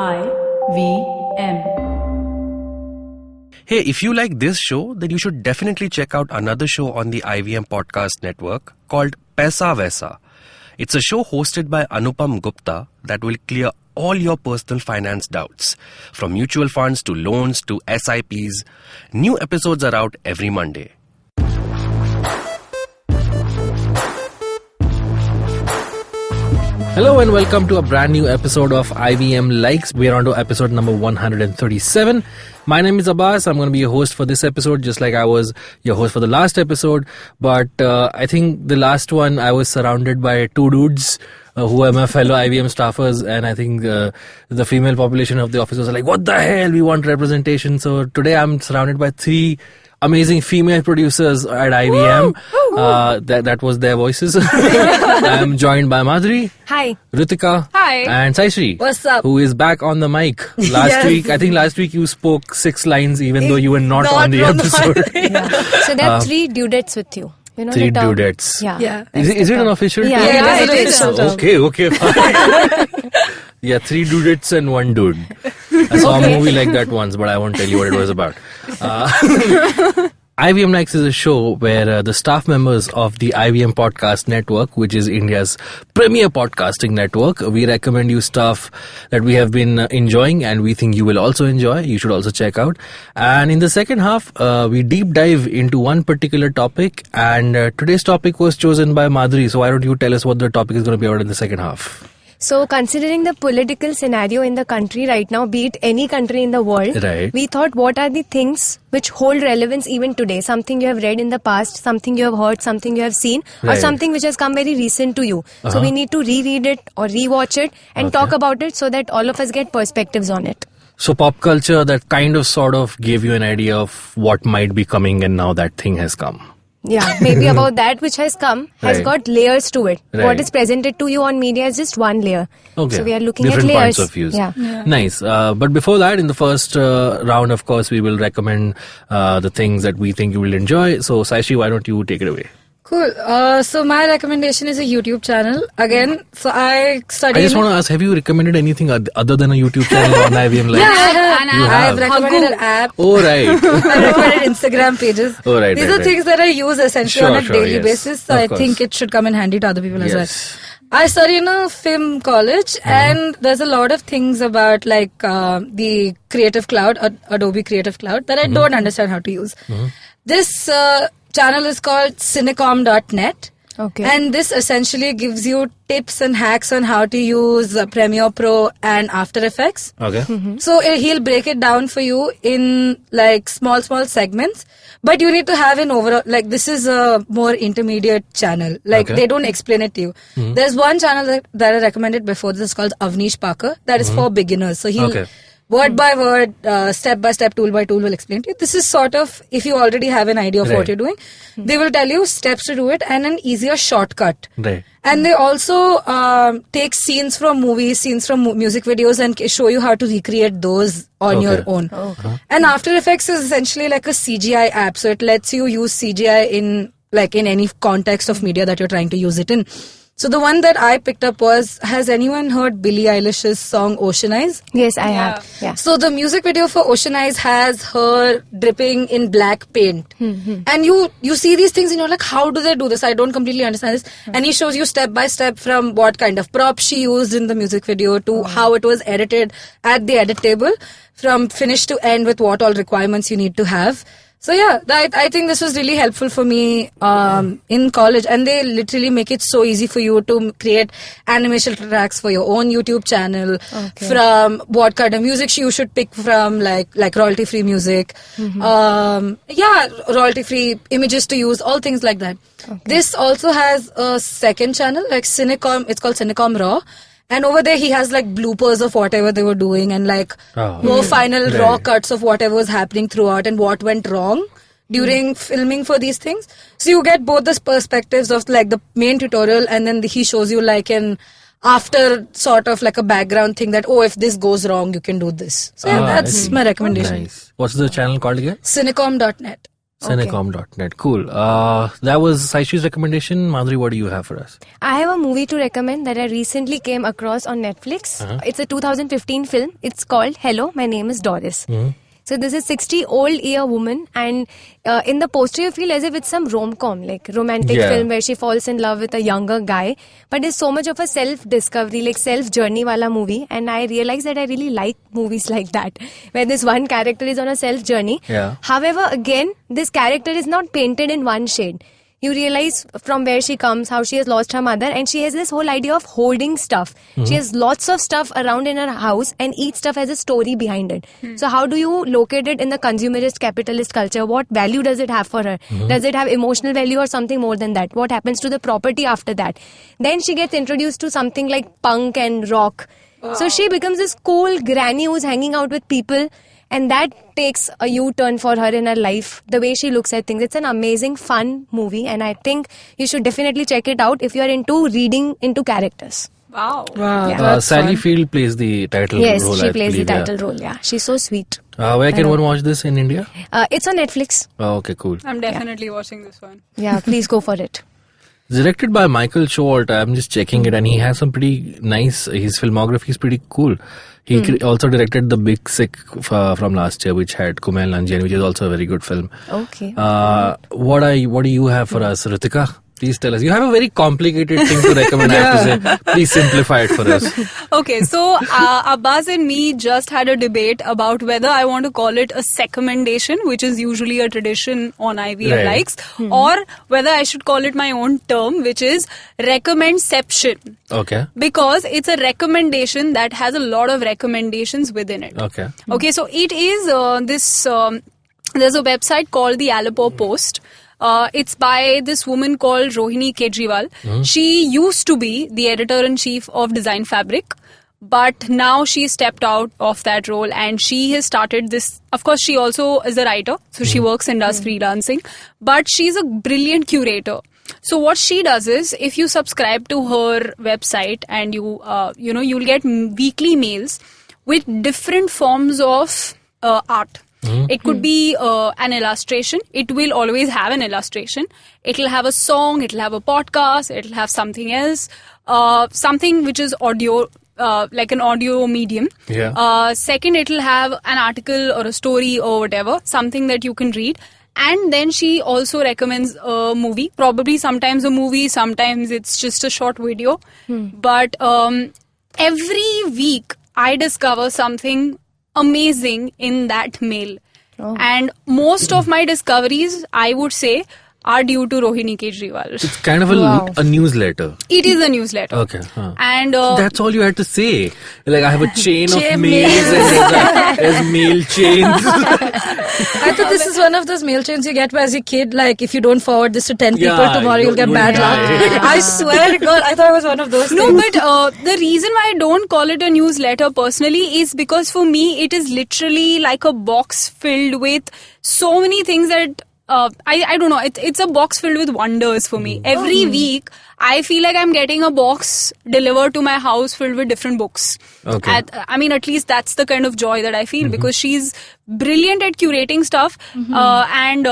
IVM. Hey, if you like this show, then you should definitely check out another show on the IVM podcast network called Paisa Vaisa. It's a show hosted by Anupam Gupta that will clear all your personal finance doubts, from mutual funds to loans to SIPs. New episodes are out every Monday. Hello and welcome to a brand new episode of IVM Likes. We are on to episode number 137. My name is Abbas. I'm going to be your host for this episode, just like I was your host for the last episode. But I think the last one I was surrounded by two dudes who are my fellow IVM staffers, and I think the female population of the office was like, what the hell, we want representation. So today I'm surrounded by three amazing female producers at IVM. That was their voices. I'm joined by Madhuri. Hi. Ritika. Hi. And Saishri. What's up? Who is back on the mic. Last week you spoke 6 lines even though you were not on the episode. So there are 3 dudettes with you. You know 3 dudettes. Yeah. Is it an official term? Yeah, it is. Okay, fine. Yeah, 3 dudettes and 1 dude. I saw a movie like that once, but I won't tell you what it was about. IVM Likes is a show where the staff members of the IVM Podcast Network, which is India's premier podcasting network, we recommend you stuff that we have been enjoying and we think you will also enjoy. You should also check out. And in the second half, we deep dive into one particular topic. And today's topic was chosen by Madhuri. So why don't you tell us what the topic is going to be about in the second half? So considering the political scenario in the country right now, be it any country in the world, we thought what are the things which hold relevance even today? Something you have read in the past, something you have heard, something you have seen, or something which has come very recent to you. So we need to reread it or rewatch it and talk about it so that all of us get perspectives on it. So pop culture that kind of sort of gave you an idea of what might be coming, and now that thing has come. Yeah, maybe about that which has come has got layers to it. What is presented to you on media is just one layer. Okay. So we are looking different at layers. Points of views. Yeah. Nice. But before that, in the first round, of course, we will recommend the things that we think you will enjoy. So Saishi, why don't you take it away? Cool. So my recommendation is a YouTube channel. Again, so I studied... I just want to ask, have you recommended anything other than a YouTube channel on IVM Live? Yeah, I have recommended an app. Oh, right. I've recommended Instagram pages. Oh, right. These are things that I use essentially on a daily basis. So I think it should come in handy to other people as well. I study in a film college, and there's a lot of things about like the Creative Cloud, Adobe Creative Cloud, that I don't understand how to use. This channel is called cinecom.net. Okay. And this essentially gives you tips and hacks on how to use Premiere Pro and After Effects. Okay. So he'll break it down for you in like small segments. But you need to have an overall, like this is a more intermediate channel. Like they don't explain it to you. There's one channel that I recommended before. This is called Avnish Parker. That is for beginners. So he'll word by word, step by step, tool by tool will explain to you. This is sort of, if you already have an idea of what you're doing, they will tell you steps to do it and an easier shortcut. And they also take scenes from movies, scenes from music videos and show you how to recreate those on your own. And After Effects is essentially like a CGI app. So it lets you use CGI in any context of media that you're trying to use it in. So the one that I picked up was, has anyone heard Billie Eilish's song Ocean Eyes? Yes, I have. Yeah. So the music video for Ocean Eyes has her dripping in black paint. And you see these things and you're like, how do they do this? I don't completely understand this. And he shows you step by step from what kind of props she used in the music video to how it was edited at the edit table, from finish to end with what all requirements you need to have. So yeah, I think this was really helpful for me in college, and they literally make it so easy for you to create animation tracks for your own YouTube channel, from what kind of music you should pick from, like royalty-free music, royalty-free images to use, all things like that. This also has a second channel, like Cinecom, it's called Cinecom Raw. And over there, he has like bloopers of whatever they were doing and like more final raw cuts of whatever was happening throughout and what went wrong during filming for these things. So you get both the perspectives of like the main tutorial, and then he shows you like an after sort of like a background thing that, if this goes wrong, you can do this. So yeah, that's my recommendation. Nice. What's the channel called again? Cinecom.net. Cinecom.net. Cool. That was Saishi's recommendation. Madhuri, what do you have for us? I have a movie to recommend that I recently came across on Netflix. It's a 2015 film. It's called Hello, My Name is Doris. So this is 60-old-year woman, and in the poster you feel as if it's some rom-com, like romantic film where she falls in love with a younger guy. But it's so much of a self-discovery, like self-journey wala movie. And I realized that I really like movies like that, where this one character is on a self-journey. However, again, this character is not painted in one shade. You realize from where she comes, how she has lost her mother, and she has this whole idea of holding stuff. She has lots of stuff around in her house, and each stuff has a story behind it. So how do you locate it in the consumerist capitalist culture? What value does it have for her? Does it have emotional value or something more than that? What happens to the property after that? Then she gets introduced to something like punk and rock. So she becomes this cool granny who's hanging out with people. And that takes a U-turn for her in her life, the way she looks at things. It's an amazing, fun movie, and I think you should definitely check it out if you are into reading into characters. Wow. Sally Field plays the title role. Yes, she plays the title role, She's so sweet. Where can one watch this in India? It's on Netflix. Oh, okay, cool. I'm definitely watching this one. Yeah, please go for it. Directed by Michael Short. I'm just checking it, and he has some pretty nice, his filmography is pretty cool. He also directed The Big Sick from last year, which had Kumail Nanjiani, which is also a very good film. Okay. What do you have for us, Ritika? Please tell us. You have a very complicated thing to recommend, I have to say. Please simplify it for us. Okay, so Abbas and me just had a debate about whether I want to call it a recommendation, which is usually a tradition on IVM likes, or whether I should call it my own term, which is recommendception. Okay. Because it's a recommendation that has a lot of recommendations within it. Okay. Okay, so it is there's a website called the Aleppo Post. It's by this woman called Rohini Kejriwal. She used to be the editor-in-chief of Design Fabric, but now she stepped out of that role and she has started this. Of course, she also is a writer, so she works and does freelancing, but she's a brilliant curator. So what she does is, if you subscribe to her website and you'll get weekly mails with different forms of art. It could be an illustration. It will always have an illustration. It'll have a song. It'll have a podcast. It'll have something else. Something which is audio, like an audio medium. Second, it'll have an article or a story or whatever, something that you can read. And then she also recommends a movie. Probably sometimes a movie, sometimes it's just a short video. But every week I discover something amazing in that mail. And most of my discoveries, I would say, are due to Rohini Kejriwal. It's kind of a newsletter. It is a newsletter. Okay. And that's all you had to say. Like, I have a chain of mails and there's mail chains. I thought this is one of those mail chains you get as a kid. Like, if you don't forward this to 10 people tomorrow, you'll get bad luck. I swear to God, I thought it was one of those things. No, but the reason why I don't call it a newsletter personally is because for me, it is literally like a box filled with so many things that I don't know. It's a box filled with wonders for me. Every week, I feel like I'm getting a box delivered to my house filled with different books. Okay. At least that's the kind of joy that I feel because she's brilliant at curating stuff. And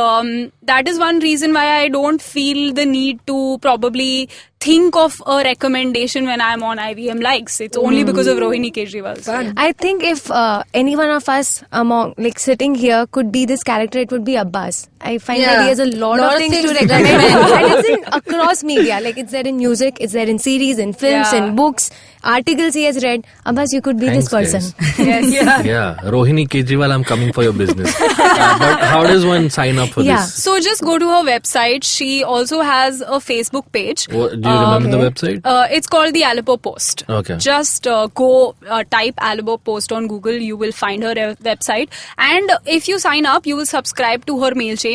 that is one reason why I don't feel the need to probably think of a recommendation when I'm on IVM likes. It's only because of Rohini Kejriwal. I think if any one of us among sitting here could be this character, it would be Abbas. I find that he has a lot of things to recommend. And it's in across media. Like, it's there in music, it's there in series, in films, in books, articles he has read. Abbas, you could be this person. Yeah. Rohini Kejriwal, I'm coming for your business. But how does one sign up for this? So just go to her website. She also has a Facebook page. Do you remember the website? It's called the Aleppo Post. Okay. Just go type Aleppo Post on Google. You will find her website. And if you sign up, you will subscribe to her mail chain.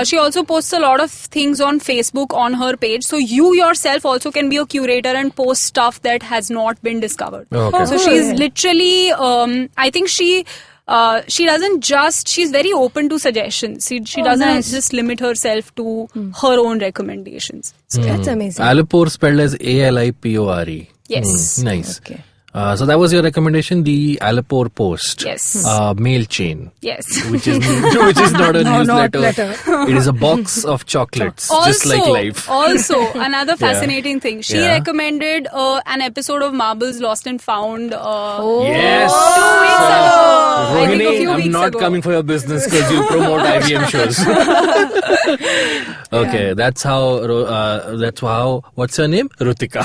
She also posts a lot of things on Facebook on her page. So you yourself also can be a curator and post stuff that has not been discovered. Okay. So she's literally, I think she doesn't just, she's very open to suggestions. She doesn't just limit herself to her own recommendations. So that's amazing. Alipore spelled as ALIPORE. Yes. Nice. Okay. So that was your recommendation, the Alipore Post. Yes. Mail chain. Yes. Which is not a newsletter. Not It is a box of chocolates, just like life. Also, another fascinating thing. She recommended an episode of Marbles Lost and Found. Yes. 2 weeks ago. I think a Rohini, few I'm weeks not ago. coming for your business because you promote IVM shows. Okay, that's how. What's her name? Rutika.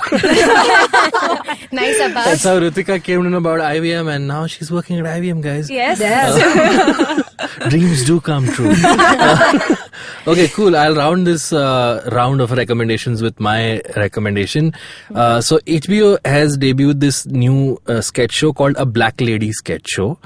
Nice, Abbas. That's how Rutika came to know about IVM, and now she's working at IVM, guys. Yes. Dreams do come true. Okay, cool. I'll round this round of recommendations with my recommendation. So HBO has debuted this new sketch show called A Black Lady Sketch Show.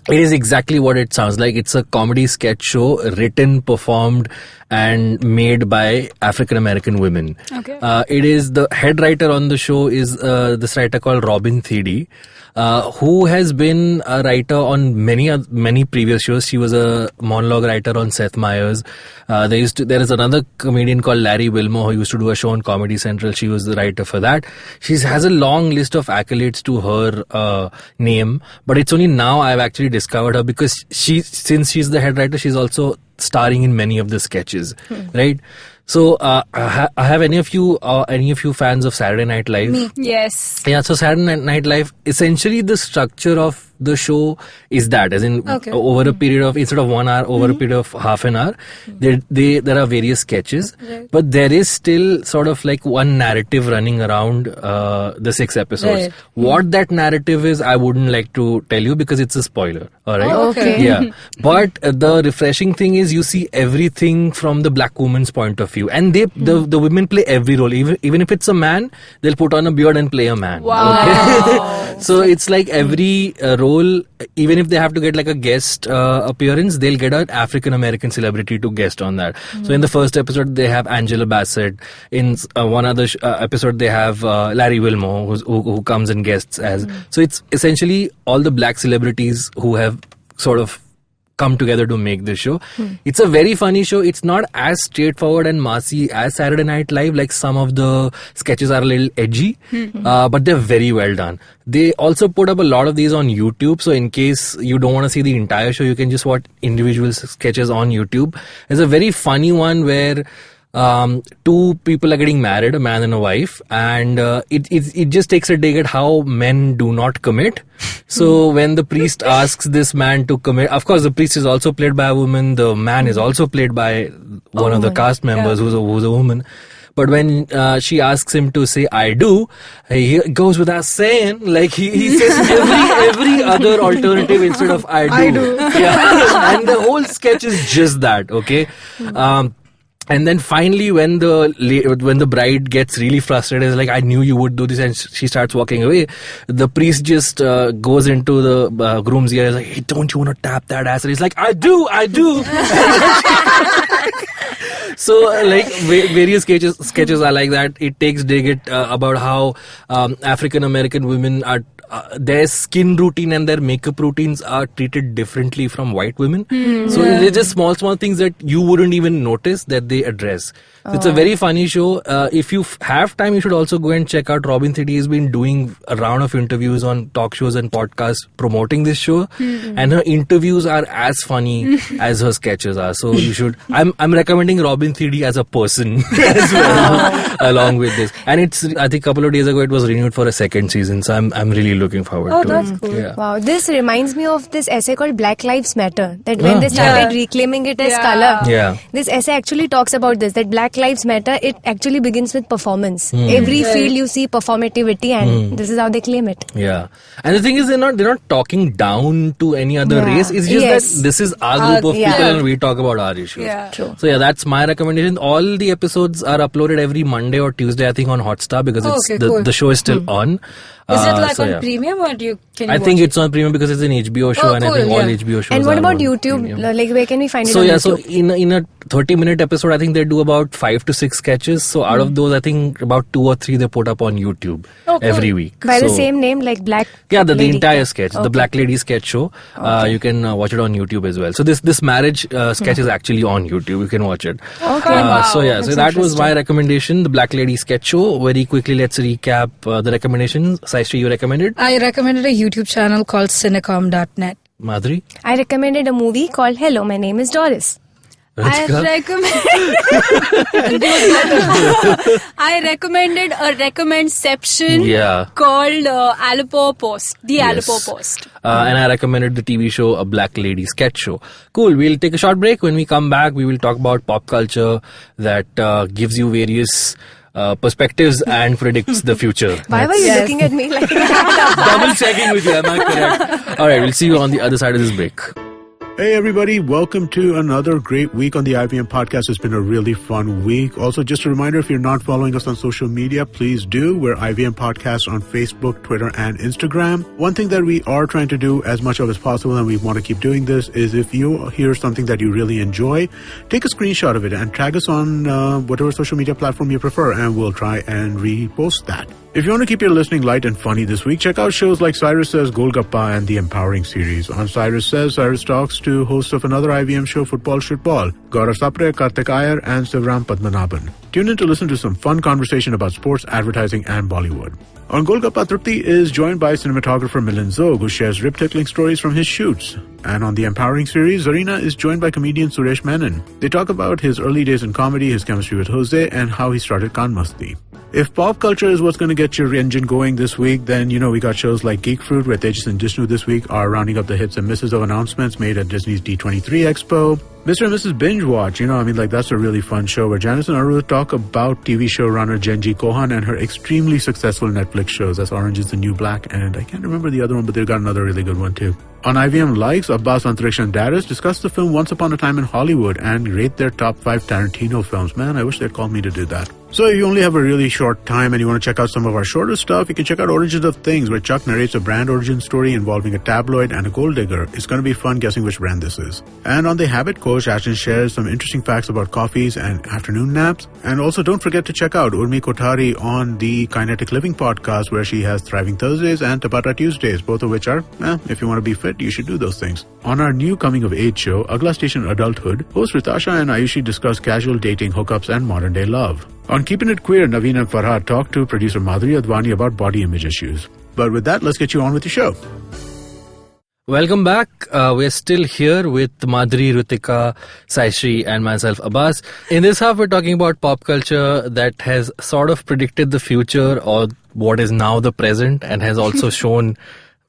It is exactly what it sounds like. It's a comedy sketch show written, performed, and made by African American women. Okay. It is the head writer on the show is this writer called Robin Thede, who has been a writer on many previous shows. She was a monologue writer on Seth Meyers. There is another comedian called Larry Wilmore who used to do a show on Comedy Central. She was the writer for that. She has a long list of accolades to her name, but it's only now I've actually discovered her because since she's the head writer, she's also starring in many of the sketches, right? So, have any of you fans of Saturday Night Live? Me. Yes. Yeah, so Saturday Night Live, essentially the structure of the show is that, as in over a period of, instead of 1 hour, over a period of half an hour, there are various sketches, but there is still sort of like one narrative running around the 6 episodes. Right. What that narrative is, I wouldn't like to tell you because it's a spoiler. All right. Oh, okay. Yeah. But the refreshing thing is you see everything from the black woman's point of view, and the women play every role. Even if it's a man, they'll put on a beard and play a man. Wow. Okay? So it's like every role, even if they have to get like a guest appearance, they'll get an African American celebrity to guest on that. So in the first episode, they have Angela Bassett. In one other episode, they have Larry Wilmore, who comes and guests as. So it's essentially all the black celebrities who have sort of come together to make this show. It's a very funny show. It's not as straightforward and massy as Saturday Night Live. Like some of the sketches are a little edgy, but they're very well done. They also put up a lot of these on YouTube. So in case you don't want to see the entire show, you can just watch individual sketches on YouTube. There's a very funny one where 2 people are getting married, a man and a wife, and it just takes a dig at how men do not commit. So when the priest asks this man to commit, of course the priest is also played by a woman, the man is also played by one of the cast members who's a woman. But when she asks him to say "I do," he goes without saying. Like he says every other alternative instead of "I do." Yeah, and the whole sketch is just that. Okay. And then finally, when the bride gets really frustrated, is like, "I knew you would do this," and she starts walking away. The priest just goes into the groom's ear, and is like, "Hey, don't you want to tap that ass?" And he's like, I do." So, like, various sketches are like that. It takes dig about how African American women are. Their skin routine and their makeup routines are treated differently from white women. So they're just small things that you wouldn't even notice that they address. So it's a very funny show. If you have time, you should also go and check out Robin Thede. Has been doing a round of interviews on talk shows and podcasts promoting this show, and her interviews are as funny as her sketches are. So you should. I'm recommending Robin Thede as a person as well, along with this. And it's, I think, a couple of days ago it was renewed for a 2nd season. So I'm really looking forward to it. Oh, that's cool. Yeah. Wow, this reminds me of this essay called Black Lives Matter, that when they started reclaiming it as color, this essay actually talks about this, that Black Lives Matter, it actually begins with performance. Every field you see performativity, and this is how they claim it. Yeah. And the thing is, they're not talking down to any other race. It's just that this is our group of people and we talk about our issues. Yeah. True. So that's my recommendation. All the episodes are uploaded every Monday or Tuesday, I think, on Hotstar, because the show is still on. Is it like on premium or I think it's on premium because it's an HBO show, and I think all HBO shows. And what about YouTube? Premium. Like, where can we find it? So on yeah, YouTube? so in a 30-minute episode, I think they do about 5 to 6 sketches. So out of those, I think about 2 or 3 they put up on YouTube every week. By the same name, like Black. Yeah, the Lady. entire sketch, the Black Lady sketch show. You can watch it on YouTube as well. So this marriage sketch is actually on YouTube. You can watch it. Okay. So yeah, so that was my recommendation, the Black Lady sketch show. Very quickly, let's recap the recommendations. Saishri, you recommended? I recommended a YouTube channel called Cinecom.net. Madhuri? I recommended a movie called Hello, My Name is Doris. I recommended a recommenception called Aleppo Post, the Aleppo Post. And I recommended the TV show A Black Lady Sketch Show. Cool, we'll take a short break. When we come back, we will talk about pop culture that gives you various perspectives and predicts the future. Why were you looking at me like that? Double checking with you, am I correct? Alright, we'll see you on the other side of this break. Hey everybody, welcome to another great week on the IVM podcast. It's been a really fun week. Also, just a reminder, if you're not following us on social media, please do. We're IVM Podcast on Facebook, Twitter, and Instagram. One thing that we are trying to do as much of as possible, and we want to keep doing this, is if you hear something that you really enjoy, take a screenshot of it and tag us on whatever social media platform you prefer, and we'll try and repost that. If you want to keep your listening light and funny this week, check out shows like Cyrus Says, Golgappa, and the Empowering series. On Cyrus Says, Cyrus talks to hosts of another IVM show, Football Shitball, Gaurav Sapre, Kartik Iyer, and Sivram Padmanabhan. Tune in to listen to some fun conversation about sports, advertising, and Bollywood. On Golgappa, Trupti is joined by cinematographer Milind Zog, who shares rib-tickling stories from his shoots. And on the Empowering series, Zarina is joined by comedian Suresh Menon. They talk about his early days in comedy, his chemistry with Jose, and how he started Khan Masti. If pop culture is what's going to get your engine going this week, then, we got shows like Geek Fruit, where Tejas and Jishnu this week are rounding up the hits and misses of announcements made at Disney's D23 Expo. Mr. and Mrs. Binge Watch, that's a really fun show where Janice and Aru talk about TV showrunner Genji Kohan and her extremely successful Netflix shows. That's Orange is the New Black, and I can't remember the other one, but they've got another really good one too. On IVM Likes, Abbas, Antariksha, and Darius discuss the film Once Upon a Time in Hollywood and rate their top 5 Tarantino films. Man, I wish they'd called me to do that. So if you only have a really short time and you want to check out some of our shorter stuff, you can check out Origins of Things, where Chuck narrates a brand origin story involving a tabloid and a gold digger. It's going to be fun guessing which brand this is. And on The Habit Coach, Ashton shares some interesting facts about coffees and afternoon naps. And also don't forget to check out Urmi Kothari on the Kinetic Living podcast, where she has Thriving Thursdays and Tapata Tuesdays, both of which are, if you want to be fit, you should do those things. On our new Coming of Age show, Agla Station Adulthood, hosts Ritasha and Ayushi discuss casual dating, hookups, and modern day love. On Keeping It Queer, Naveen and Farhad talk to producer Madhuri Advani about body image issues. But with that, let's get you on with the show. Welcome back. We're still here with Madhuri, Rutika, Saishri, and myself, Abbas. In this half, we're talking about pop culture that has sort of predicted the future or what is now the present, and has also shown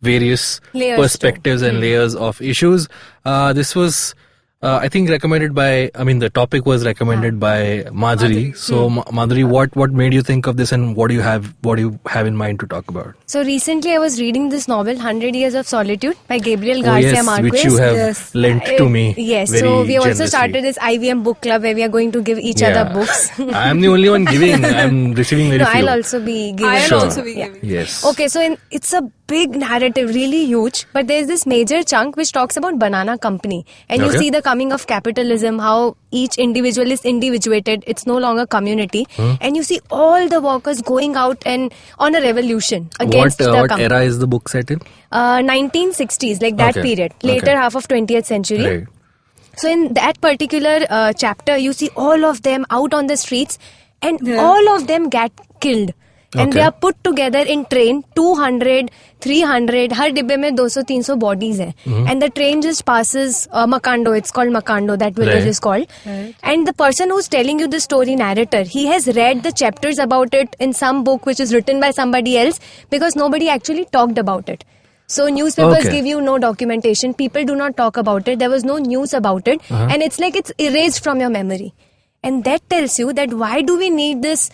various perspectives and layers of issues. This was, I think, recommended by, the topic was recommended by Madhuri. So, Madhuri, what made you think of this, and what do you have in mind to talk about? So, recently I was reading this novel, 100 Years of Solitude by Gabriel Garcia Marquez. Which you have lent to me. Yes, so we also started this IVM book club where we are going to give each other books. I'm the only one giving. I'm receiving very few. I'll also be giving. I'll also be giving. Yes. Okay, so it's a big narrative, really huge, but there's this major chunk which talks about banana company, and you see the coming of capitalism, how each individual is individuated, it's no longer community, and you see all the workers going out and on a revolution against the company. What era is the book set in? 1960s, like that period, later half of 20th century. Right. So in that particular chapter, you see all of them out on the streets, and all of them get killed. And they are put together in train, 200, 300, har dibbe mein 200-300 bodies hai. And the train just passes Makando, it's called Makando, that village is called. Right. And the person who's telling you the story, narrator, he has read the chapters about it in some book which is written by somebody else, because nobody actually talked about it. So newspapers give you no documentation, people do not talk about it, there was no news about it, and it's like it's erased from your memory. And that tells you that why do we need this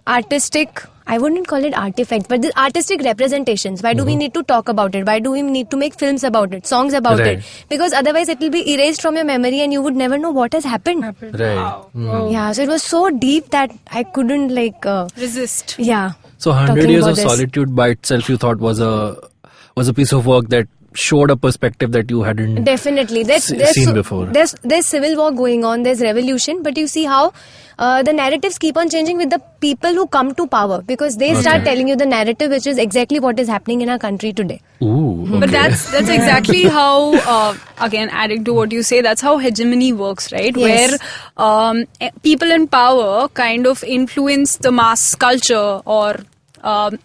artistic, I wouldn't call it artifact, but the artistic representations. Why do we need to talk about it? Why do we need to make films about it, songs about it? Because otherwise it will be erased from your memory and you would never know what has happened. Right. Yeah, so it was so deep that I couldn't resist. Yeah. So 100 Years of Solitude by itself you thought was a piece of work that showed a perspective that you hadn't definitely seen before. There's civil war going on, there's revolution, but you see how the narratives keep on changing with the people who come to power, because they start telling you the narrative, which is exactly what is happening in our country today. Ooh, okay. But that's exactly how, again, adding to what you say, that's how hegemony works, right? Yes. Where people in power kind of influence the mass culture or,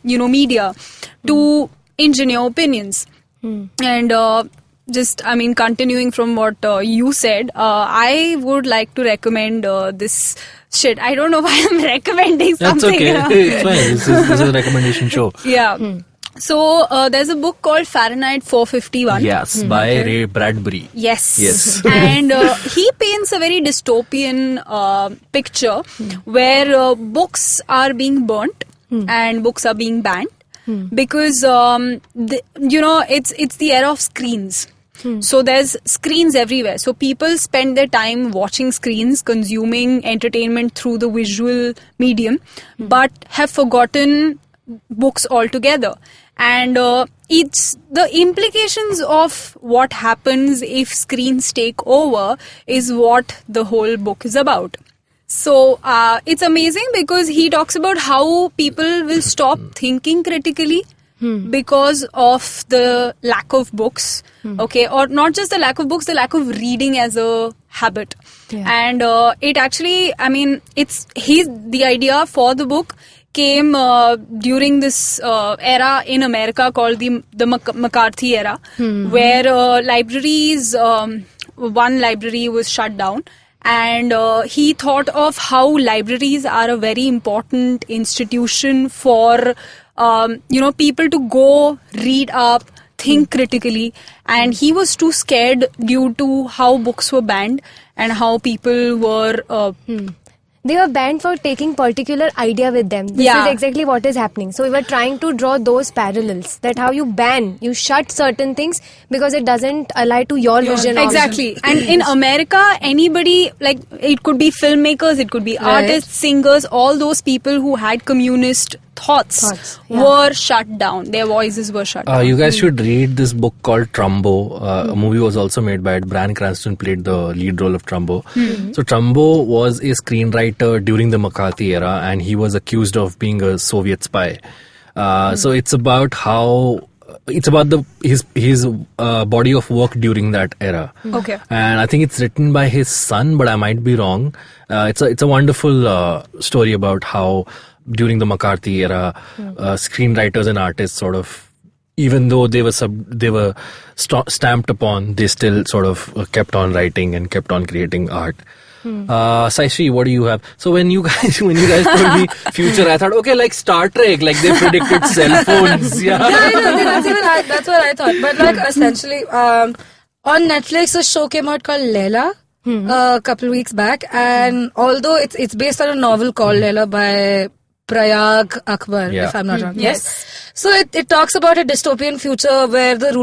media to engineer opinions. And continuing from what you said, I would like to recommend this shit. I don't know why I'm recommending something. That's okay. It's fine. This is a recommendation show. Yeah. So there's a book called Fahrenheit 451. Yes, by Ray Bradbury. Yes. And he paints a very dystopian picture where books are being burnt and books are being banned. Because it's the era of screens. So there's screens everywhere. So people spend their time watching screens, consuming entertainment through the visual medium, but have forgotten books altogether. And it's the implications of what happens if screens take over is what the whole book is about. So it's amazing because he talks about how people will stop thinking critically because of the lack of books, okay, or not just the lack of books, the lack of reading as a habit. And it actually, the idea for the book came during this era in America called the McCarthy era, where libraries, one library was shut down. And he thought of how libraries are a very important institution for, people to go read up, think critically. And he was too scared due to how books were banned and how people were... They were banned for taking particular idea with them. This is exactly what is happening. So we were trying to draw those parallels, that how you shut certain things because it doesn't ally to your vision. Exactly. And in America, anybody, like it could be filmmakers, it could be artists, singers, all those people who had communist thoughts were shut down. Their voices were shut down. You guys should read this book called Trumbo. A movie was also made by it. Bryan Cranston played the lead role of Trumbo. So Trumbo was a screenwriter during the McCarthy era, and he was accused of being a Soviet spy. So it's about his body of work during that era. Okay. And I think it's written by his son, but I might be wrong. It's a wonderful story about how during the McCarthy era, screenwriters and artists sort of, even though they were stamped upon, they still sort of kept on writing and kept on creating art. Saishri, what do you have? So when you guys told me future, I thought, okay, like Star Trek, like they predicted cell phones. Yeah, I know, that's what I thought. But like essentially, on Netflix, a show came out called Leila a couple weeks back, and although it's based on a novel called Leila by Prayag Akbar, if I'm not wrong. Yes. So it talks about a dystopian future where the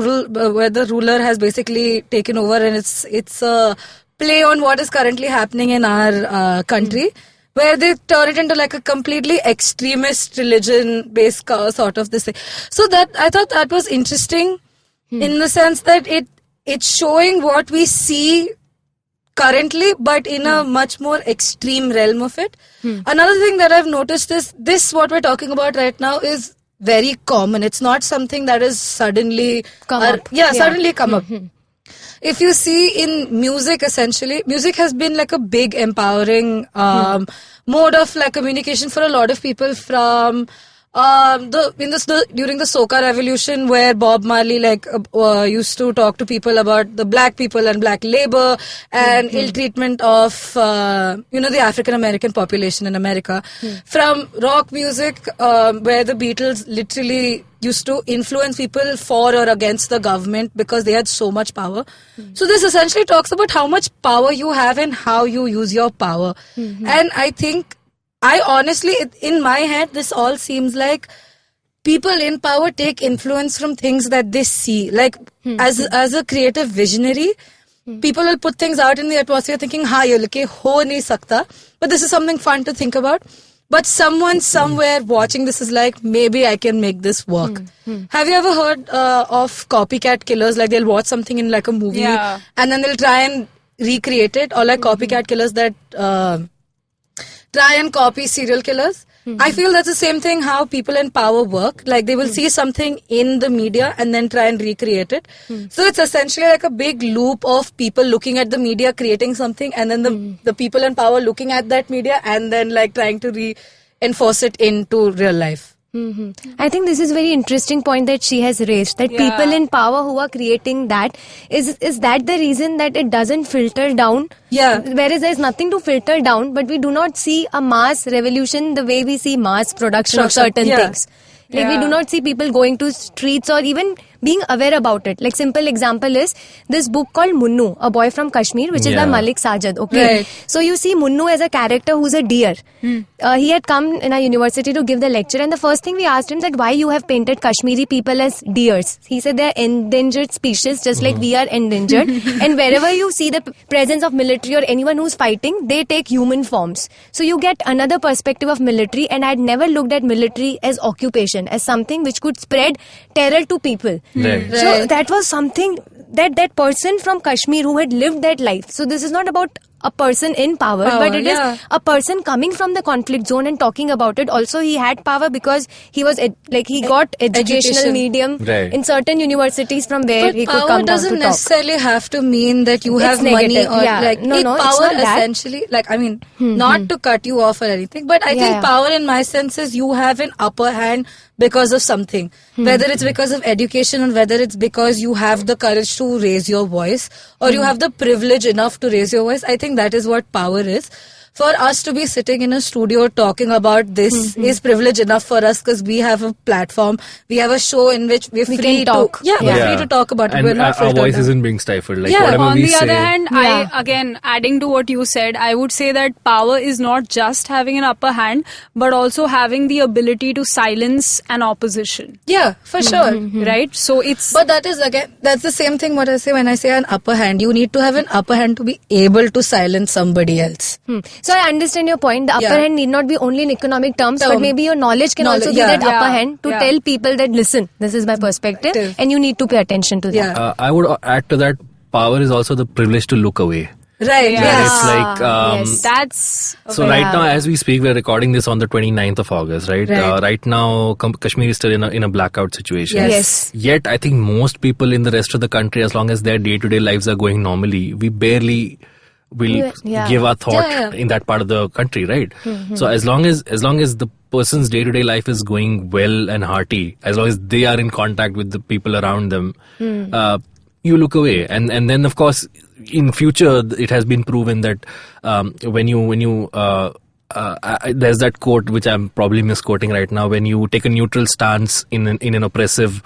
ruler has basically taken over, and it's a play on what is currently happening in our country, where they turn it into like a completely extremist religion-based sort of this thing. So that I thought that was interesting in the sense that it's showing what we see currently, but in a much more extreme realm of it. Another thing that I've noticed is this, what we're talking about right now, is very common. It's not something that is suddenly come up. If you see in music, essentially, music has been like a big empowering mode of like communication for a lot of people from during the soca revolution, where Bob Marley used to talk to people about the black people and black labor and ill treatment of the African American population in America. From rock music, where the Beatles literally used to influence people for or against the government because they had so much power. So this essentially talks about how much power you have and how you use your power. And I honestly, in my head, this all seems like people in power take influence from things that they see. Like, as a creative visionary, people will put things out in the atmosphere thinking, ye leke ho nahi sakta. But this is something fun to think about. but someone somewhere watching this is like, maybe I can make this work. Have you ever heard of copycat killers? Like they'll watch something in like a movie and then they'll try and recreate it, or like copycat killers that try and copy serial killers. I feel that's the same thing how people in power work. Like they will see something in the media and then try and recreate it. So it's essentially like a big loop of people looking at the media, creating something, and then the people in power looking at that media and then like trying to reinforce it into real life. I think this is a very interesting point that she has raised, that people in power who are creating that, is that the reason that it doesn't filter down? Whereas there's nothing to filter down, but we do not see a mass revolution the way we see mass production of certain things. Like we do not see people going to streets or even being aware about it. Like simple example is this book called Munnu, A Boy from Kashmir, which is by Malik Sajad. Okay, so you see Munnu as a character who's a deer. He had come in our university to give the lecture, and the first thing we asked him that why you have painted Kashmiri people as deers. He said they're endangered species, just like we are endangered. And wherever you see the presence of military or anyone who's fighting, they take human forms. So you get another perspective of military, and I'd never looked at military as occupation, as something which could spread terror to people. So that was something that person from Kashmir who had lived that life. So this is not about a person in power, but it is a person coming from the conflict zone and talking about it. Also, he had power because he was he got educational medium in certain universities from where he could come down to talk. Power doesn't necessarily have to mean that you have money or power essentially. Like I mean, not to cut you off or anything, but I think power in my sense is you have an upper hand because of something, whether it's because of education or whether it's because you have the courage to raise your voice or you have the privilege enough to raise your voice. I think that is what power is. For us to be sitting in a studio talking about this is privilege enough for us because we have a platform, we have a show in which we're free to talk. We're free to talk about it. And we're not our voice isn't being stifled. Like whatever on we the say. other hand, I again adding to what you said, I would say that power is not just having an upper hand, but also having the ability to silence an opposition. Yeah, for sure. Right? So it's... But that is again, that's the same thing what I say when I say an upper hand. You need to have an upper hand to be able to silence somebody else. So I understand your point. The upper hand need not be only in economic terms, but maybe your knowledge can also be that upper hand to tell people that, listen, this is my perspective and you need to pay attention to that. I would add to that, power is also the privilege to look away. Right. It's like that's so right now as we speak, we're recording this on the 29th of August, right? Right now Kashmir is still in a blackout situation. Yet I think most people in the rest of the country, as long as their day-to-day lives are going normally, we barely will give our thought in that part of the country, right? So as long as the person's day-to-day life is going well and hearty, as long as they are in contact with the people around them, you look away. And then of course in future it has been proven that when you there's that quote which I'm probably misquoting right now, when you take a neutral stance in an oppressive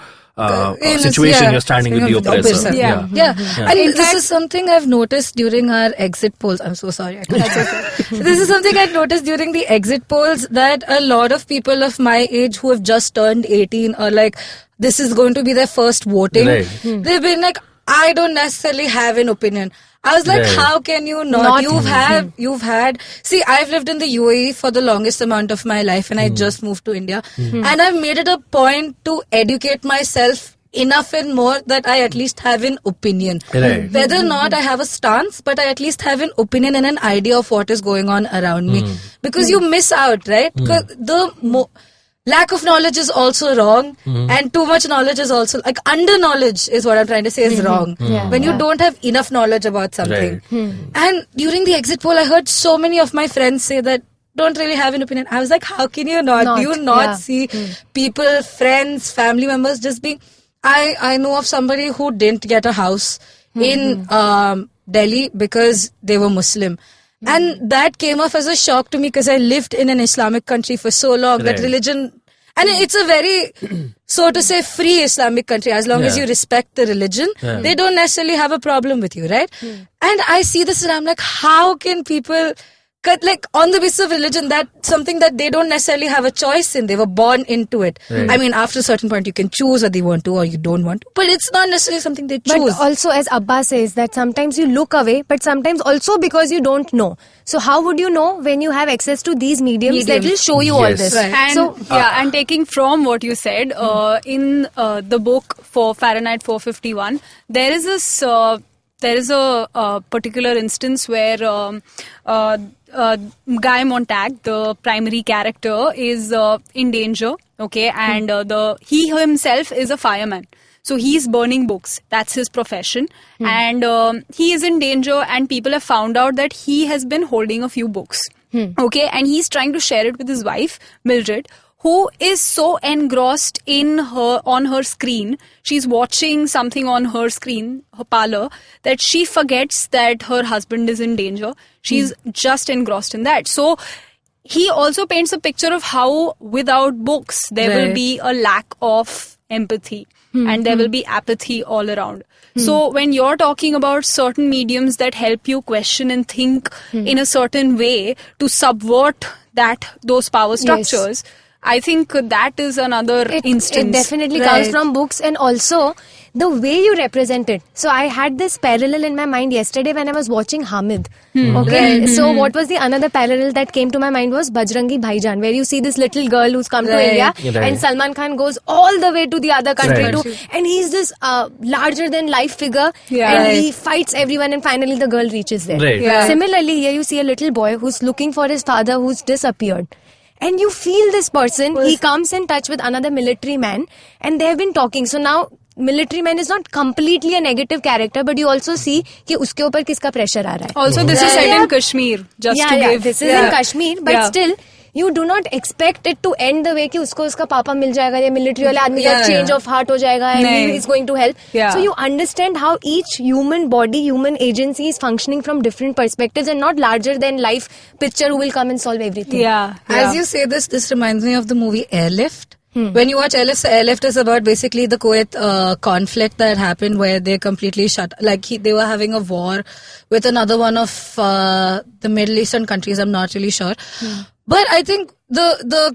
situation, you're standing with the oppressor. I think this is something I've noticed during our exit polls. I'm so sorry. This is something I've noticed during the exit polls, that a lot of people of my age who have just turned 18 or like this is going to be their first voting, they've been like, I don't necessarily have an opinion. I was like, how can you not? You've had, see, I've lived in the UAE for the longest amount of my life and I just moved to India. And I've made it a point to educate myself enough and more that I at least have an opinion. Whether or not I have a stance, but I at least have an opinion and an idea of what is going on around me. Because you miss out, right? Because lack of knowledge is also wrong, and too much knowledge is also, like, under knowledge is what I'm trying to say is wrong. When you don't have enough knowledge about something. And during the exit poll, I heard so many of my friends say that don't really have an opinion. I was like, how can you not? Do you not see people, friends, family members just being... I know of somebody who didn't get a house in Delhi because they were Muslim. And that came off as a shock to me because I lived in an Islamic country for so long that religion... And it's a very, so to say, free Islamic country. As long as you respect the religion, they don't necessarily have a problem with you, right? And I see this and I'm like, how can people like on the basis of religion, that's something that they don't necessarily have a choice in. They were born into it. Right. I mean, after a certain point, you can choose whether you want to or you don't want to. But it's not necessarily something they choose. But also, as Abba says, that sometimes you look away, but sometimes also because you don't know. So how would you know when you have access to these mediums that will show you all this? Right. And So and taking from what you said, in the book for Fahrenheit 451, there is this. There is a particular instance where Guy Montag, the primary character, is in danger. Okay, and he himself is a fireman. So he's burning books. That's his profession. And he is in danger, and people have found out that he has been holding a few books. Okay, and he's trying to share it with his wife, Mildred, who is so engrossed on her screen. She's watching something on her screen, her parlor, that she forgets that her husband is in danger. She's just engrossed in that. So he also paints a picture of how without books there will be a lack of empathy and there will be apathy all around. So when you're talking about certain mediums that help you question and think in a certain way to subvert those power structures, I think that is another instance. It definitely comes from books, and also the way you represent it. So I had this parallel in my mind yesterday when I was watching Hamid. Okay, so what was the another parallel that came to my mind was Bajrangi Bhaijaan, where you see this little girl who's come to India, and Salman Khan goes all the way to the other country too, and he's this larger than life figure, and he fights everyone, and finally the girl reaches there. Similarly, here you see a little boy who's looking for his father who's disappeared. And you feel this person, he comes in touch with another military man, and they have been talking. So now, military man is not completely a negative character, but you also see कि उसके ऊपर किसका pressure आ रहा है. Also, this is set in Kashmir, just to give. This is in Kashmir, but still, you do not expect it to end the way कि उसको उसका पापा मिल जाएगा या military वाले आदमी का change of heart हो जाएगा and he is going to help. So you understand how each human body, human agency is functioning from different perspectives and not larger than life picture who will come and solve everything. As you say this reminds me of the movie Airlift. When you watch Airlift is about basically the Kuwait conflict that happened where they completely they were having a war with another one of the Middle Eastern countries. I'm not really sure. But I think the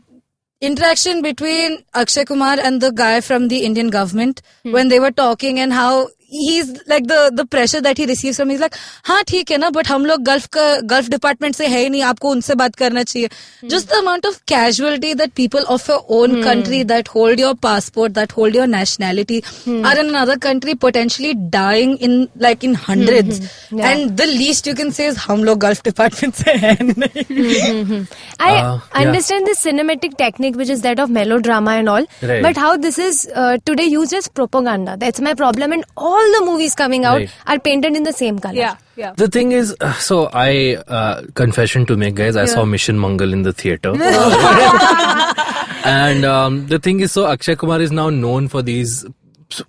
interaction between Akshay Kumar and the guy from the Indian government when they were talking and how he's like the pressure that he receives from, he's like, हाँ ठीक है ना, but हम लोग Gulf department से है ही नहीं, आपको उनसे बात करना चाहिए. Just the amount of casualty that people of your own country that hold your passport, that hold your nationality are in another country potentially dying in hundreds. And the least you can say is हम लोग Gulf department से है नहीं. I understand this cinematic technique which is that of melodrama and all, but how this is today used as propaganda. That's my problem, and all the movies coming out are painted in the same color. The thing is, so I confession to make, guys, I saw Mission Mangal in the theater. And the thing is, so Akshay Kumar is now known for these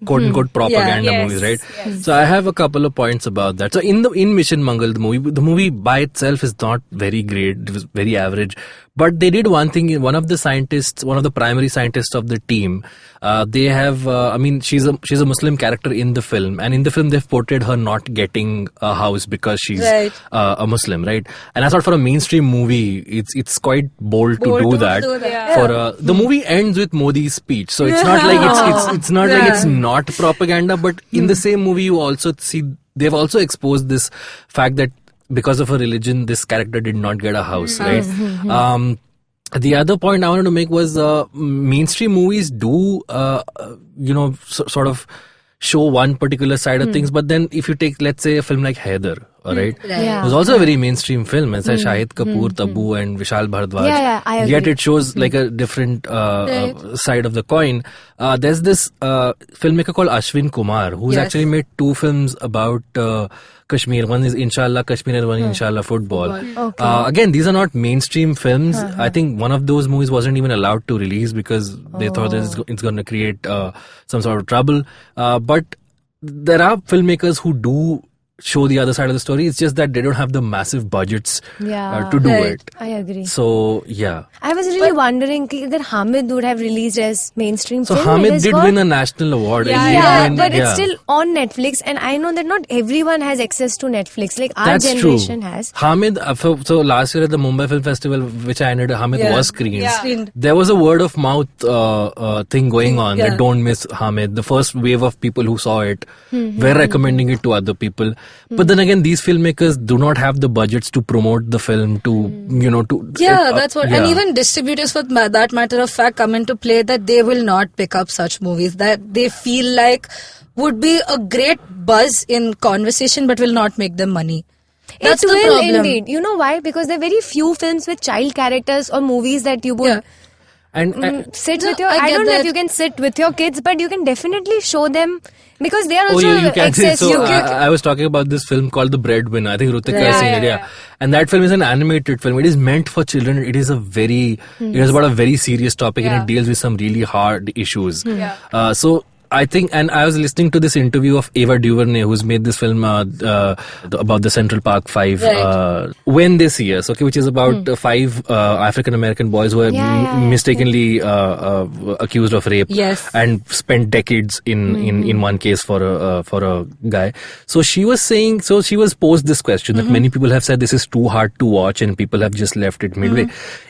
quote-unquote propaganda movies, right? So I have a couple of points about that. So in Mission Mangal, the movie by itself is not very great. It was very average. But they did one thing. One of the primary scientists of the team, they have, she's a Muslim character in the film. And in the film, they've portrayed her not getting a house because she's a Muslim, right? And I thought for a mainstream movie, it's quite bold to do that. For the movie ends with Modi's speech. So it's not like it's not like it's not propaganda, but in the same movie, you also see, they've also exposed this fact that because of her religion, this character did not get a house, right? The other point I wanted to make was mainstream movies do, sort of show one particular side of things. But then if you take, let's say, a film like Haider, right? It was also a very mainstream film. It's Shahid Kapoor, Tabu and Vishal Bhardwaj. Yet it shows like a different side of the coin. There's this filmmaker called Ashwin Kumar who's actually made two films about Kashmir. One is Inshallah Kashmir and one is Inshallah Football. Again, these are not mainstream films. I think one of those movies wasn't even allowed to release because they thought that it's going to create some sort of trouble. But there are filmmakers who do show the other side of the story. It's just that they don't have the massive budgets to do it. I agree. So, yeah. I was really wondering if Hamid would have released as mainstream So, film. Hamid did win a national award. But it's still on Netflix, and I know that not everyone has access to Netflix. Like our generation has. Hamid, so last year at the Mumbai Film Festival, which I ended, Hamid was screened. Yeah. There was a word of mouth thing going on that don't miss Hamid. The first wave of people who saw it were recommending it to other people. But then again, these filmmakers do not have the budgets to promote the film that's what. And even distributors, for that matter of fact, come into play that they will not pick up such movies that they feel like would be a great buzz in conversation but will not make them money. That's it the will problem. Indeed. You know why? Because there are very few films with child characters or movies that you would sit with your... I don't know if you can sit with your kids, but you can definitely show them... Because they are also you can access. So I was talking about this film called The Breadwinner. I think Rutika has seen it. And that film is an animated film. It is meant for children. It is it is about a very serious topic and it deals with some really hard issues. So I think, and I was listening to this interview of Ava DuVernay, who's made this film about the Central Park 5 When They See Us, which is about 5 African American boys who are mistakenly accused of rape and spent decades in one case for a guy. So she was saying, she was posed this question that many people have said this is too hard to watch and people have just left it midway.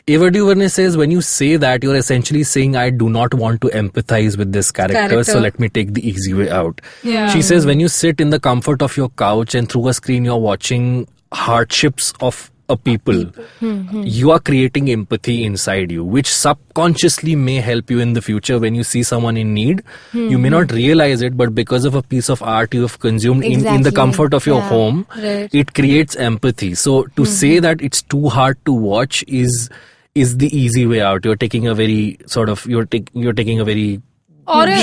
Ava DuVernay says when you say that, you're essentially saying I do not want to empathize with this character. So let me take the easy way out. She says when you sit in the comfort of your couch and through a screen you're watching hardships of a people, you are creating empathy inside you, which subconsciously may help you in the future when you see someone in need. You may not realize it, but because of a piece of art you have consumed in the comfort of your home, it creates empathy. So to say that it's too hard to watch is the easy way out. You're taking a very you're taking a very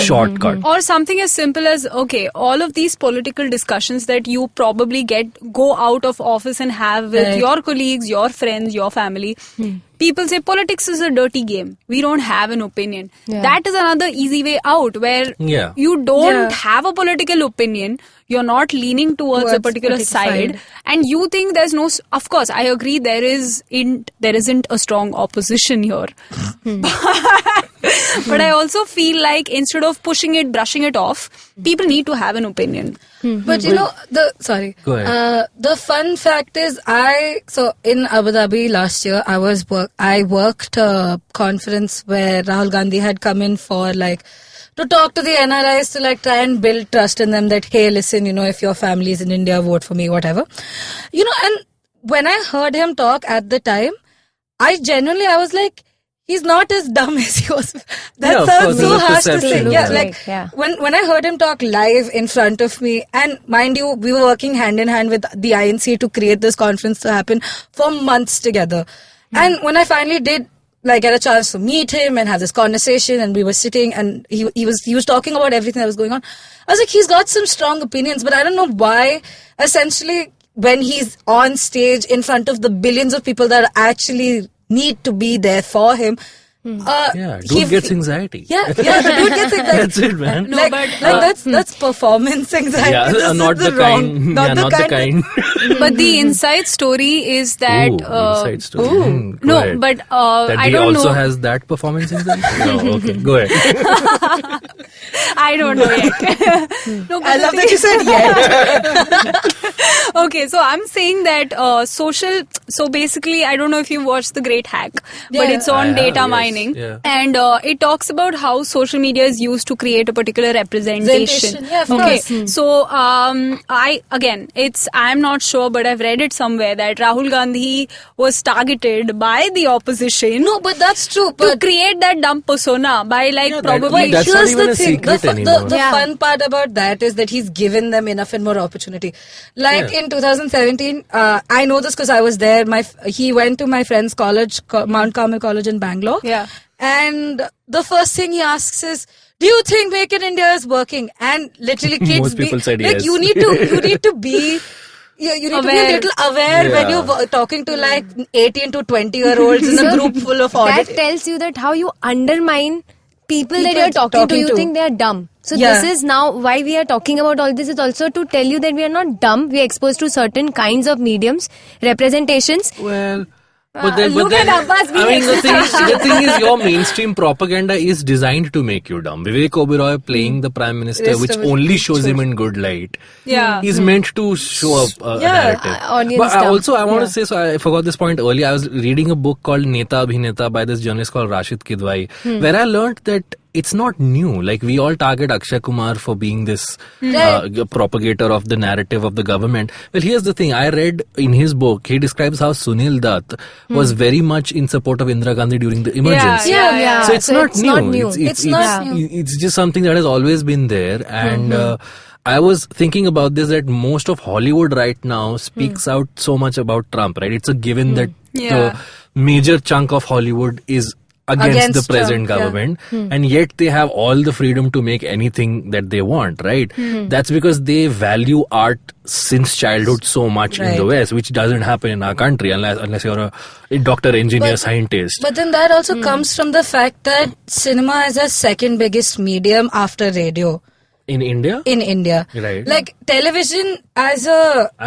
shortcut. Or something as simple as, all of these political discussions that you probably go out of office and have with your colleagues, your friends, your family. People say politics is a dirty game. We don't have an opinion. That is another easy way out where you don't have a political opinion. You're not leaning towards a particular side. And you think there's no... Of course, I agree there isn't a strong opposition here. But I also feel like instead of pushing it, brushing it off, people need to have an opinion. But you know, Go ahead. The fun fact is in Abu Dhabi last year, I worked a conference where Rahul Gandhi had come in for to talk to the NRIs to try and build trust in them that, hey, listen, if your family is in India, vote for me, whatever. And when I heard him talk at the time, I was like, he's not as dumb as he was. That sounds so harsh to say. When I heard him talk live in front of me, and mind you, we were working hand in hand with the INC to create this conference to happen for months together. And when I finally did get a chance to meet him and have this conversation, and we were sitting and he was talking about everything that was going on, I was like, he's got some strong opinions, but I don't know why essentially when he's on stage in front of the billions of people that actually need to be there for him, dude gets anxiety. The dude gets anxiety. That's it, man. No, that's performance anxiety. Not the kind. But the inside story is that... inside story. No, ahead. but that I don't know. also has that performance anxiety? No, okay, go ahead. I don't know yet. No, I love that you said yet. Okay, so I'm saying that so basically, I don't know if you watched The Great Hack, but it's on data mining. And it talks about how social media is used to create a particular representation. Yeah, of course. So I'm not sure, but I've read it somewhere that Rahul Gandhi was targeted by the opposition. No, but that's true. To create that dumb persona by probably... That's not even a secret anymore. The fun part about that is that he's given them enough and more opportunity. In 2017, I know this because I was there. He went to my friend's college, Mount Carmel College in Bangalore. And the first thing he asks is, do you think Make in India is working? And literally kids Most people said yes. you need to be you need to be a little aware when you're talking to 18 to 20-year-olds in a group full of auditors. That tells you that how you undermine people that you're talking to, you think they are dumb. So this is now why we are talking about all this, is also to tell you that we are not dumb. We are exposed to certain kinds of mediums, representations. Well, but then, at Abbas. I mean, the thing is, your mainstream propaganda is designed to make you dumb. Vivek Oberoi playing the Prime Minister, which only shows him in good light, is meant to show up a narrative. But I want to say, so I forgot this point earlier. I was reading a book called Neta Abhineta by this journalist called Rashid Kidwai, where I learned that it's not new. Like, we all target Akshay Kumar for being this propagator of the narrative of the government. Well, here's the thing. I read in his book, he describes how Sunil Dutt was very much in support of Indira Gandhi during the emergency. So it's not new. It's just something that has always been there. And I was thinking about this, that most of Hollywood right now speaks out so much about Trump, right? It's a given that the major chunk of Hollywood is against the present government, and yet they have all the freedom to make anything that they want, right? That's because they value art since childhood so much in the West, which doesn't happen in our country unless you're a doctor, engineer, scientist. But then that also comes from the fact that cinema is the second biggest medium after radio. In India? In India. Right. Like television I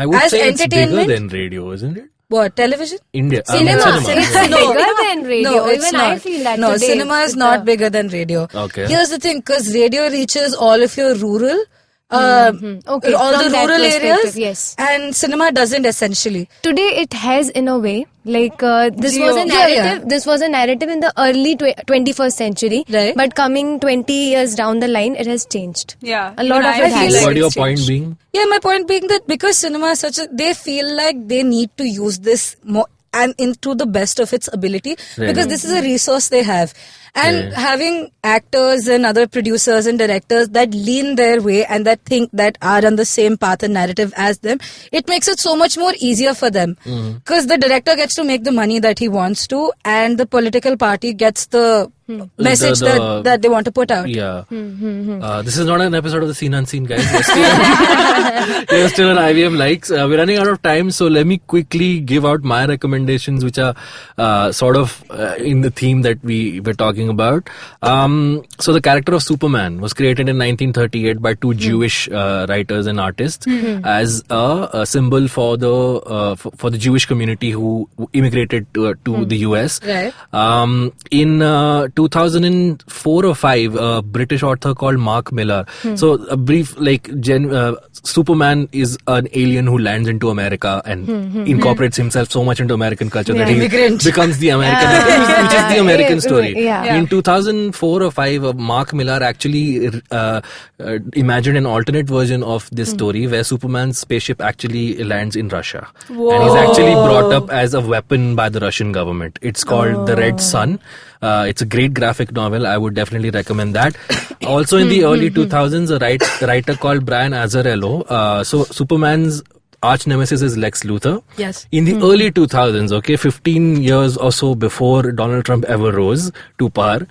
would say it's bigger than radio, isn't it? What, television? India. Cinema. It's bigger than radio. No, it's Even not. I feel that No, today. cinema is not bigger than radio. Okay. Here's the thing, because radio reaches all of your rural, all the rural areas, yes. and cinema doesn't essentially. Today it has, in a way, like this was a narrative. This was a narrative in the early 21st century, but coming 20 years down the line, it has changed. Yeah, a lot of it has. What your point being? Yeah, my point being that because cinema is they feel like they need to use this more and into the best of its ability, because this is a resource they have. And having actors and other producers and directors that lean their way and that think that are on the same path and narrative as them, it makes it so much more easier for them. Because the director gets to make the money that he wants to, and the political party gets the message that they want to put out. Yeah. This is not an episode of the Seen Unseen, guys. We're still on IVM likes. We're running out of time, so let me quickly give out my recommendations, which are sort of in the theme that we were talking about. So the character of Superman was created in 1938 by two Jewish writers and artists as a symbol for the Jewish community who immigrated to the US. Right. In 2004 or 5, a British author called Mark Millar. So a brief, Superman is an alien who lands into America and incorporates himself so much into American culture that he becomes the American, which is the American story. In 2004 or 5, Mark Millar actually imagined an alternate version of this story where Superman's spaceship actually lands in Russia. And is actually brought up as a weapon by the Russian government. It's called The Red Sun. It's a great graphic novel. I would definitely recommend that. Also in the early 2000s, a writer called Brian Azzarello. So Superman's arch nemesis is Lex Luthor. Yes. In the early 2000s, 15 years or so before Donald Trump ever rose to power,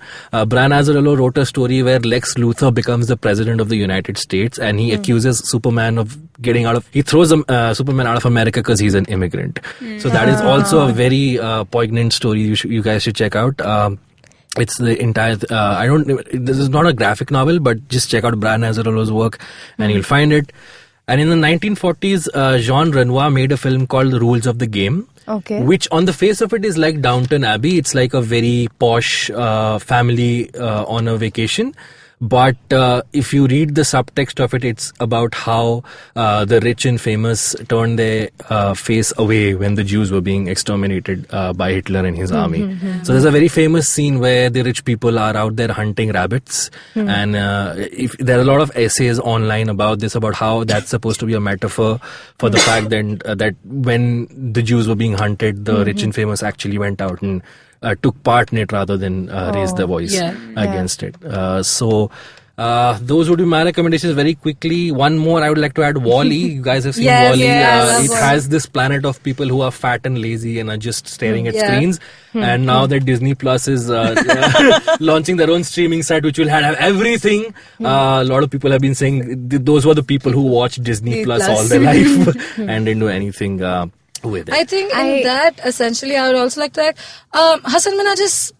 Brian Azzarello wrote a story where Lex Luthor becomes the president of the United States, and he accuses Superman of he throws Superman out of America because he's an immigrant. So that is also a very poignant story you guys should check out. It's the entire, this is not a graphic novel, but just check out Brian Azzarello's work and you'll find it. And in the 1940s, Jean Renoir made a film called The Rules of the Game. Which on the face of it is like Downton Abbey. It's like a very posh family on a vacation. But if you read the subtext of it, it's about how the rich and famous turned their face away when the Jews were being exterminated by Hitler and his army. So there's a very famous scene where the rich people are out there hunting rabbits. And there are a lot of essays online about this, about how that's supposed to be a metaphor for the fact that when the Jews were being hunted, the rich and famous actually went out and took part in it rather than raised their voice against it. So those would be my recommendations. Very quickly, one more I would like to add. WALL-E. You guys have seen WALL-E. It has this planet of people who are fat and lazy and are just staring at screens. And now that Disney Plus is launching their own streaming site, which will have everything, a lot of people have been saying those were the people who watched Disney Plus all their life and didn't do anything. with it. I think in that, essentially, I would also like to add Hasan Minhaj's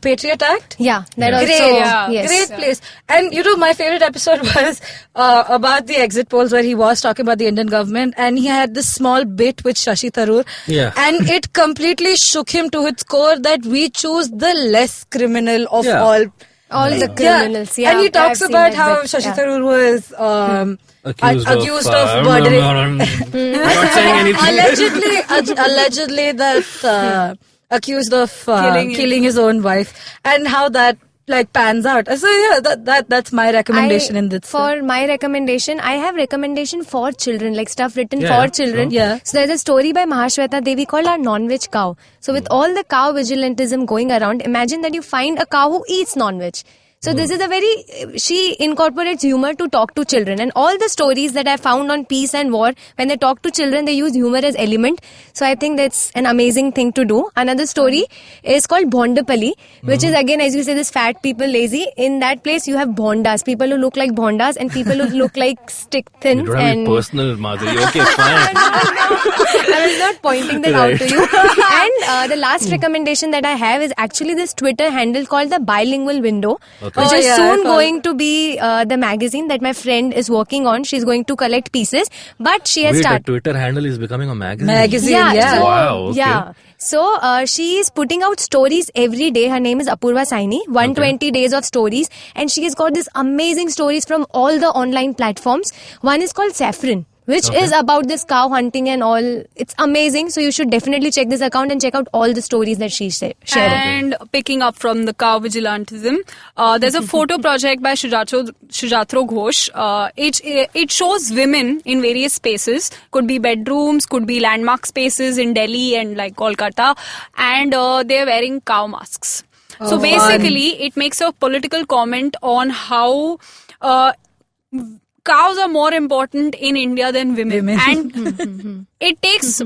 Patriot Act. Yeah, that Yeah. also. Great, Yes. great place. And my favorite episode was about the exit polls where he was talking about the Indian government, and he had this small bit with Shashi Tharoor. Yeah. And it completely shook him to its core that we choose the less criminal of All the criminals, yeah. And he talks I've seen about that how bit, Shashi yeah. Tharoor was accused of murdering. I'm not saying anything. allegedly that accused of Killing killing his own wife, and how that pans out. So yeah, that's my recommendation in this. For my recommendation, I have recommendation for children, like stuff written Yeah, for children. sure. Yeah. So there's a story by Mahashweta Devi called Our Non-Veg Cow. So with all the cow vigilantism going around, imagine that you find a cow who eats non-veg. So this is she incorporates humor to talk to children, and all the stories that I found on peace and war, when they talk to children, they use humor as element. So I think that's an amazing thing to do. Another story is called Bhondapalli, which is again, as you say, this fat people lazy. In that place, you have Bhondas, people who look like Bhondas and people who look like stick thin. You don't have to be personal, Madhuri. Okay, fine. I was not pointing that out to you. And the last recommendation that I have is actually this Twitter handle called the Bilingual Window, which is soon going to be the magazine that my friend is working on. She's going to collect pieces, but she has started. The Twitter handle is becoming a magazine. Yeah. So, wow. Okay. Yeah. So she is putting out stories every day. Her name is Apurva Saini. 120 days of stories, and she has got these amazing stories from all the online platforms. One is called Saffron, which is about this cow hunting and all. It's amazing. So you should definitely check this account and check out all the stories that she's sharing. And picking up from the cow vigilantism, there's a photo project by Shujatro Ghosh. It shows women in various spaces. Could be bedrooms, could be landmark spaces in Delhi and like Kolkata. And they're wearing cow masks. So basically, it makes a political comment on how cows are more important in India than women. And it takes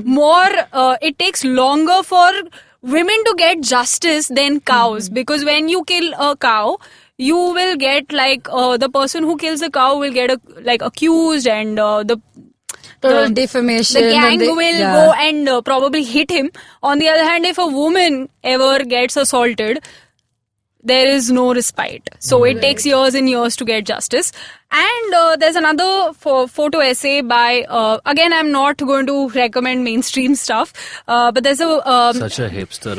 longer for women to get justice than cows, because when you kill a cow, you will get the person who kills the cow will get accused, and the defamation. The gang will go and probably hit him. On the other hand, if a woman ever gets assaulted, there is no respite. So it takes years and years to get justice. And there's another photo essay by, again, I'm not going to recommend mainstream stuff, but there's a... Such a hipster.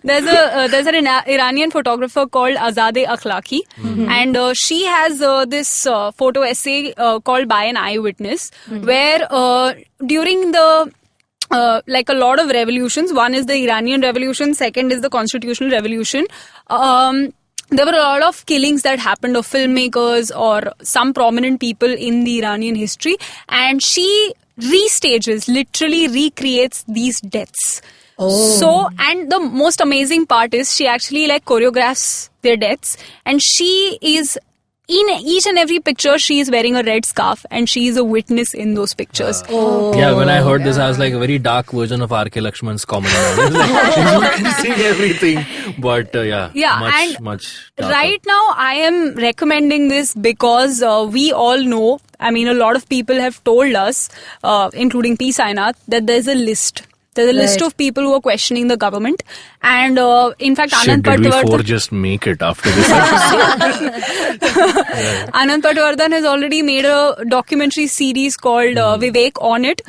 There's an Iranian photographer called Azadeh Akhlaqi, and she has this photo essay called By an Eyewitness, where during the a lot of revolutions. One is the Iranian revolution. Second is the constitutional revolution. There were a lot of killings that happened of filmmakers or some prominent people in the Iranian history. And she literally recreates these deaths. So, and the most amazing part is she actually choreographs their deaths. And she is... in each and every picture, she is wearing a red scarf, and she is a witness in those pictures. Yeah, when I heard this, I was like a very dark version of R.K. Lakshman's comedy. She's seeing everything, but much darker. Right now, I am recommending this because we all know, a lot of people have told us, including P. Sainath, that there's a list. There's a list of people who are questioning the government. And in fact, Anand Patwardhan... Did we just make it after this episode? Anand Patwardhan has already made a documentary series called Vivek on it.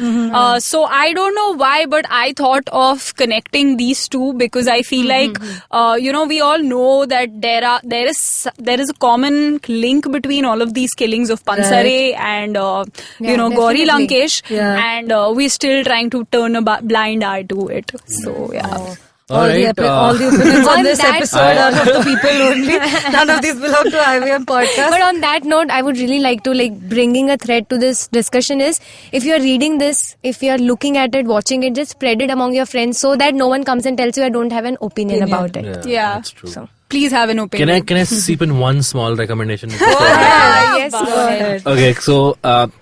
So I don't know why, but I thought of connecting these two because I feel we all know that there is a common link between all of these killings of Pansare and Gauri Lankesh, and we're still trying to turn a blind eye to it. So All the opinions on this episode are of the people only. None of these belong to IVM podcast. But on that note, I would really like to bringing a thread to this discussion is, if you're reading this, if you're looking at it, watching it, just spread it among your friends so that no one comes and tells you I don't have an opinion about it. Yeah, that's true. So, please have an opinion. Can I seep in one small recommendation? Yes, go ahead. Okay, so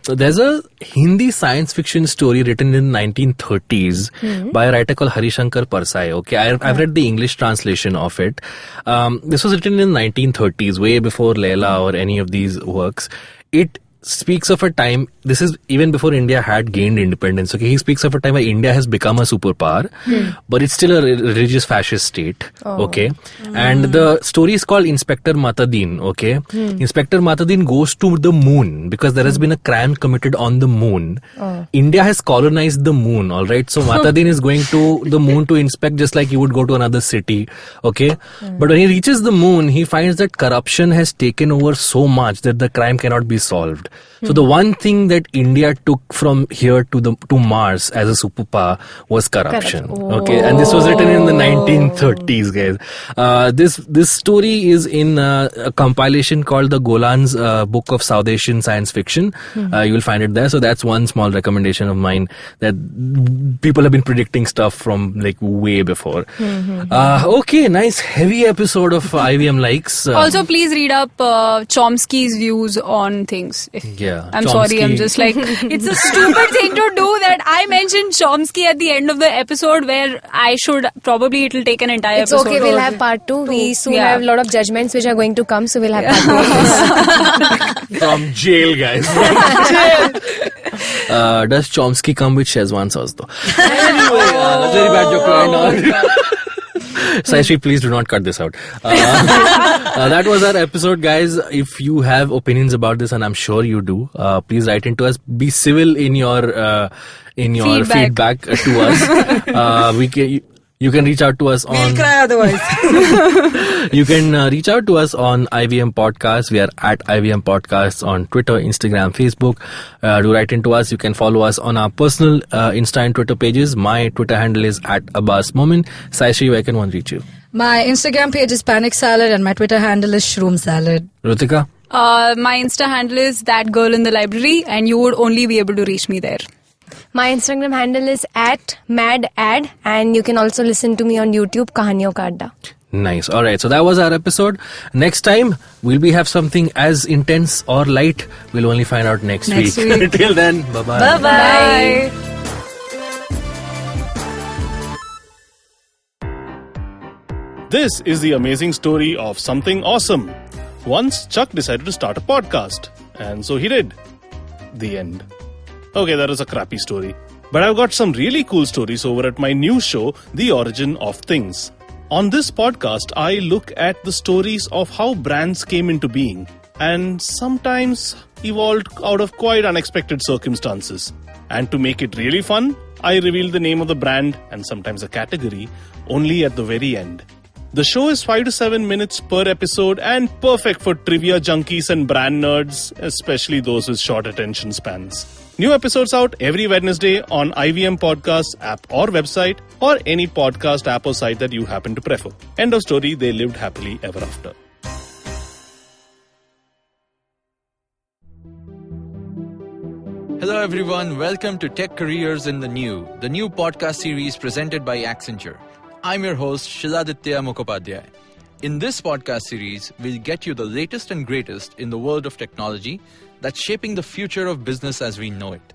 there's a Hindi science fiction story written in 1930s by a writer called Harishankar Parsai. Okay, I've read the English translation of it. This was written in 1930s, way before Leila or any of these works. It speaks of a time, this is even before India had gained independence, okay? He speaks of a time where India has become a superpower, but it's still a religious fascist state, okay? And the story is called Inspector Matadin, okay? Inspector Matadin goes to the moon because there has been a crime committed on the moon. India has colonized the moon, alright? So Matadin is going to the moon to inspect just like you would go to another city, okay? But when he reaches the moon, he finds that corruption has taken over so much that the crime cannot be solved. So the one thing that India took from here to Mars as a superpower was corruption. Okay, and this was written in the 1930s, guys. This story is in a compilation called the Golan's Book of South Asian Science Fiction. You will find it there. So that's one small recommendation of mine, that people have been predicting stuff from like way before. Okay, nice heavy episode of IVM Likes. Also, please read up Chomsky's views on things. Yeah, I'm Chomsky. sorry, I'm just like, it's a stupid thing to do that I mentioned Chomsky at the end of the episode where I should, probably it'll take an entire It's episode. okay, we'll have part 2. We soon have a lot of judgments which are going to come, so we'll have part 2. From jail, guys. Does Chomsky come with Szechuan sauce though? Anyway, that's very bad joke right now. Saishri, please do not cut this out. That was our episode, guys. If you have opinions about this, and I'm sure you do, please write into us. Be civil in your feedback to us. You can reach out to us on... We'll cry otherwise. You can reach out to us on IVM Podcasts. We are at IVM Podcasts on Twitter, Instagram, Facebook. Do write into us. You can follow us on our personal Insta and Twitter pages. My Twitter handle is at Abbas Momin. Saishri, where can one reach you? My Instagram page is Panic Salad and my Twitter handle is Shroom Salad. Rutika? My Insta handle is That Girl in the Library, and you would only be able to reach me there. My Instagram handle is @madad, and you can also listen to me on YouTube, Kahaniyon Ka Adda. Nice. All right. So that was our episode. Next time, will we have something as intense or light? We'll only find out next week. Till then, bye-bye. Bye-bye. This is the amazing story of something awesome. Once, Chuck decided to start a podcast. And so he did. The end. Okay, that was a crappy story. But I've got some really cool stories over at my new show, The Origin of Things. On this podcast, I look at the stories of how brands came into being and sometimes evolved out of quite unexpected circumstances. And to make it really fun, I reveal the name of the brand and sometimes a category only at the very end. The show is 5 to 7 minutes per episode and perfect for trivia junkies and brand nerds, especially those with short attention spans. New episodes out every Wednesday on IVM Podcasts app or website, or any podcast app or site that you happen to prefer. End of story. They lived happily ever after. Hello everyone, welcome to Tech Careers in the New podcast series presented by Accenture. I'm your host, Shiladitya Mukhopadhyay. In this podcast series, we'll get you the latest and greatest in the world of technology that's shaping the future of business as we know it.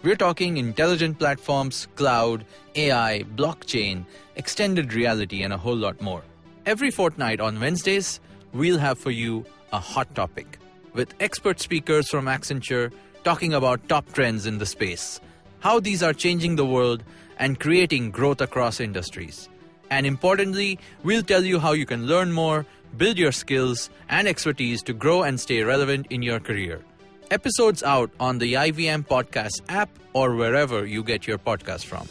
We're talking intelligent platforms, cloud, AI, blockchain, extended reality, and a whole lot more. Every fortnight on Wednesdays, we'll have for you a hot topic with expert speakers from Accenture talking about top trends in the space, how these are changing the world and creating growth across industries. And importantly, we'll tell you how you can learn more, build your skills and expertise to grow and stay relevant in your career. Episodes out on the IVM Podcast app or wherever you get your podcast from.